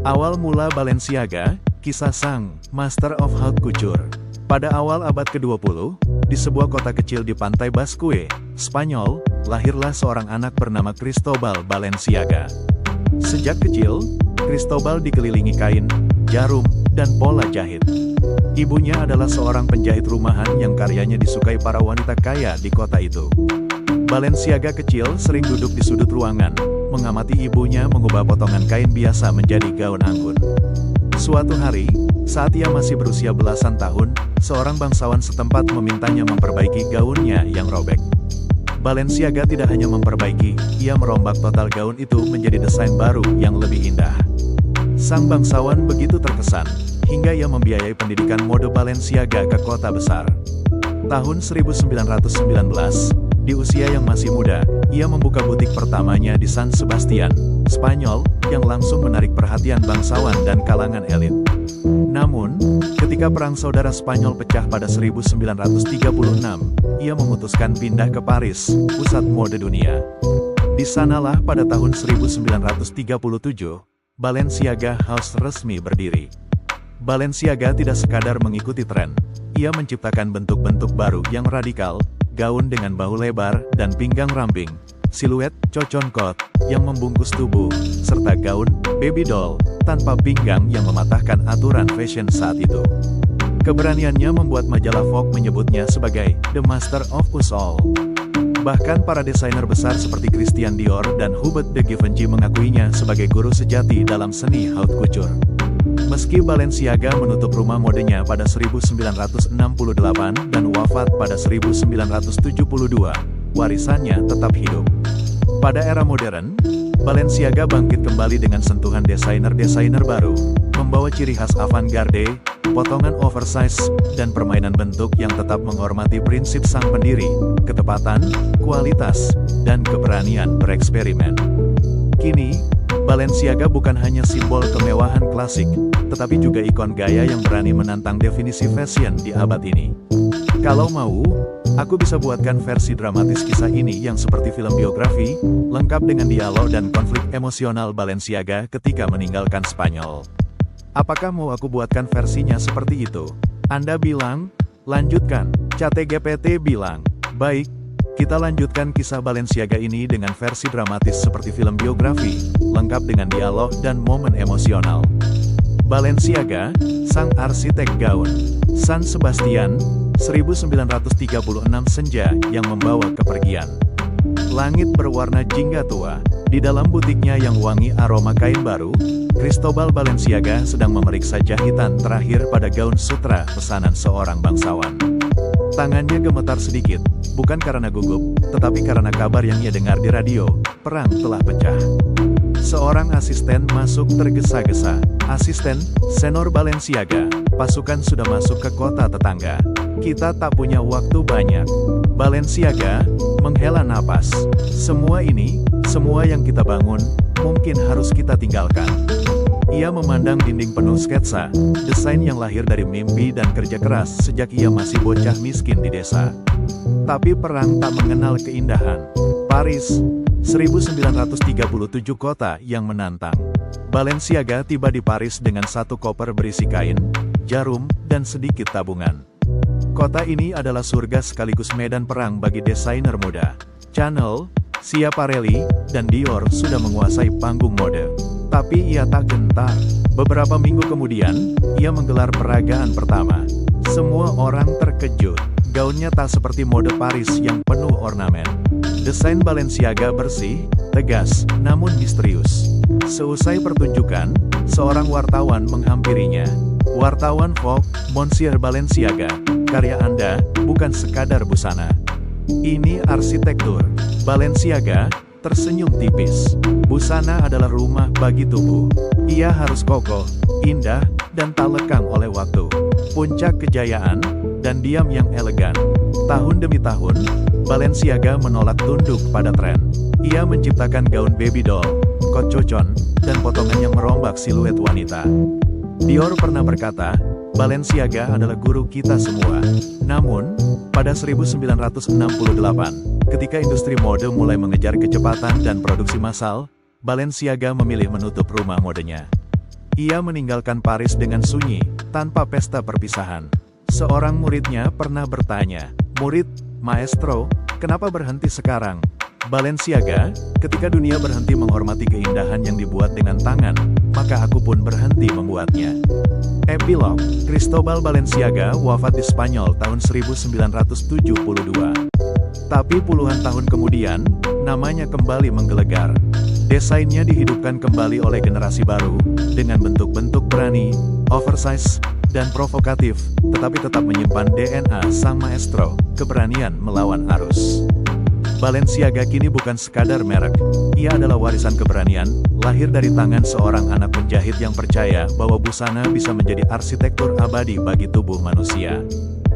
Awal mula Balenciaga, kisah sang Master of Haute Couture. Pada awal abad ke-20, di sebuah kota kecil di pantai Basque, Spanyol, lahirlah seorang anak bernama Cristobal Balenciaga. Sejak kecil, Cristobal dikelilingi kain, jarum, dan pola jahit. Ibunya adalah seorang penjahit rumahan yang karyanya disukai para wanita kaya di kota itu. Balenciaga kecil sering duduk di sudut ruangan, mengamati ibunya mengubah potongan kain biasa menjadi gaun anggun. Suatu hari, saat ia masih berusia belasan tahun, seorang bangsawan setempat memintanya memperbaiki gaunnya yang robek. Balenciaga tidak hanya memperbaiki, ia merombak total gaun itu menjadi desain baru yang lebih indah. Sang bangsawan begitu terkesan, hingga ia membiayai pendidikan mode Balenciaga ke kota besar. Tahun 1919, di usia yang masih muda, ia membuka butik pertamanya di San Sebastian, Spanyol, yang langsung menarik perhatian bangsawan dan kalangan elit. Namun, ketika Perang Saudara Spanyol pecah pada 1936, ia memutuskan pindah ke Paris, pusat mode dunia. Di sanalah pada tahun 1937, Balenciaga House resmi berdiri. Balenciaga tidak sekadar mengikuti tren, ia menciptakan bentuk-bentuk baru yang radikal, gaun dengan bahu lebar dan pinggang ramping, siluet cocon coat yang membungkus tubuh, serta gaun baby doll tanpa pinggang yang mematahkan aturan fashion saat itu. Keberaniannya membuat majalah Vogue menyebutnya sebagai The Master of Us All. Bahkan para desainer besar seperti Christian Dior dan Hubert de Givenchy mengakuinya sebagai guru sejati dalam seni haute couture. Meski Balenciaga menutup rumah modenya pada 1968 dan wafat pada 1972, warisannya tetap hidup. Pada era modern, Balenciaga bangkit kembali dengan sentuhan desainer-desainer baru, membawa ciri khas avant-garde, potongan oversize, dan permainan bentuk yang tetap menghormati prinsip sang pendiri, ketepatan, kualitas, dan keberanian bereksperimen. Kini, Balenciaga bukan hanya simbol kemewahan klasik, tetapi juga ikon gaya yang berani menantang definisi fashion di abad ini. Kalau mau, aku bisa buatkan versi dramatis kisah ini yang seperti film biografi, lengkap dengan dialog dan konflik emosional Balenciaga ketika meninggalkan Spanyol. Apakah mau aku buatkan versinya seperti itu? Anda bilang, lanjutkan. ChatGPT bilang, baik, kita lanjutkan kisah Balenciaga ini dengan versi dramatis seperti film biografi, lengkap dengan dialog dan momen emosional. Balenciaga, sang arsitek gaun. San Sebastian, 1936 senja yang membawa kepergian. Langit berwarna jingga tua. Di dalam butiknya yang wangi aroma kain baru, Cristobal Balenciaga sedang memeriksa jahitan terakhir pada gaun sutra pesanan seorang bangsawan. Tangannya gemetar sedikit, bukan karena gugup, tetapi karena kabar yang ia dengar di radio, perang telah pecah. Seorang asisten masuk tergesa-gesa. Asisten, Senor Balenciaga, pasukan sudah masuk ke kota tetangga. Kita tak punya waktu banyak. Balenciaga menghela napas. Semua yang kita bangun, mungkin harus kita tinggalkan. Ia memandang dinding penuh sketsa, desain yang lahir dari mimpi dan kerja keras sejak ia masih bocah miskin di desa. Tapi perang tak mengenal keindahan. Paris, 1937 kota yang menantang. Balenciaga tiba di Paris dengan satu koper berisi kain, jarum, dan sedikit tabungan. Kota ini adalah surga sekaligus medan perang bagi desainer muda. Chanel, Schiaparelli, dan Dior sudah menguasai panggung mode. Tapi ia tak gentar. Beberapa minggu kemudian, ia menggelar peragaan pertama. Semua orang terkejut. Gaunnya tak seperti mode Paris yang penuh ornamen. Desain Balenciaga bersih, tegas, namun misterius. Seusai pertunjukan, seorang wartawan menghampirinya. Wartawan Vogue, Monsieur Balenciaga, karya Anda bukan sekadar busana. Ini arsitektur. Balenciaga tersenyum tipis. Busana adalah rumah bagi tubuh. Ia harus kokoh, indah, dan tak lekang oleh waktu. Puncak kejayaan, dan diam yang elegan. Tahun demi tahun, Balenciaga menolak tunduk pada tren. Ia menciptakan gaun baby doll, kot cocon, dan potongan yang merombak siluet wanita. Dior pernah berkata, Balenciaga adalah guru kita semua. Namun, pada 1968, ketika industri mode mulai mengejar kecepatan dan produksi massal, Balenciaga memilih menutup rumah modenya. Ia meninggalkan Paris dengan sunyi, tanpa pesta perpisahan. Seorang muridnya pernah bertanya, "Murid, maestro, kenapa berhenti sekarang?" Balenciaga, ketika dunia berhenti menghormati keindahan yang dibuat dengan tangan, maka aku pun berhenti membuatnya. Epilog, Cristobal Balenciaga wafat di Spanyol tahun 1972. Tapi puluhan tahun kemudian, namanya kembali menggelegar. Desainnya dihidupkan kembali oleh generasi baru, dengan bentuk-bentuk berani, oversize, dan provokatif, tetapi tetap menyimpan DNA sang maestro, keberanian melawan arus. Balenciaga kini bukan sekadar merek, ia adalah warisan keberanian, lahir dari tangan seorang anak penjahit yang percaya bahwa busana bisa menjadi arsitektur abadi bagi tubuh manusia.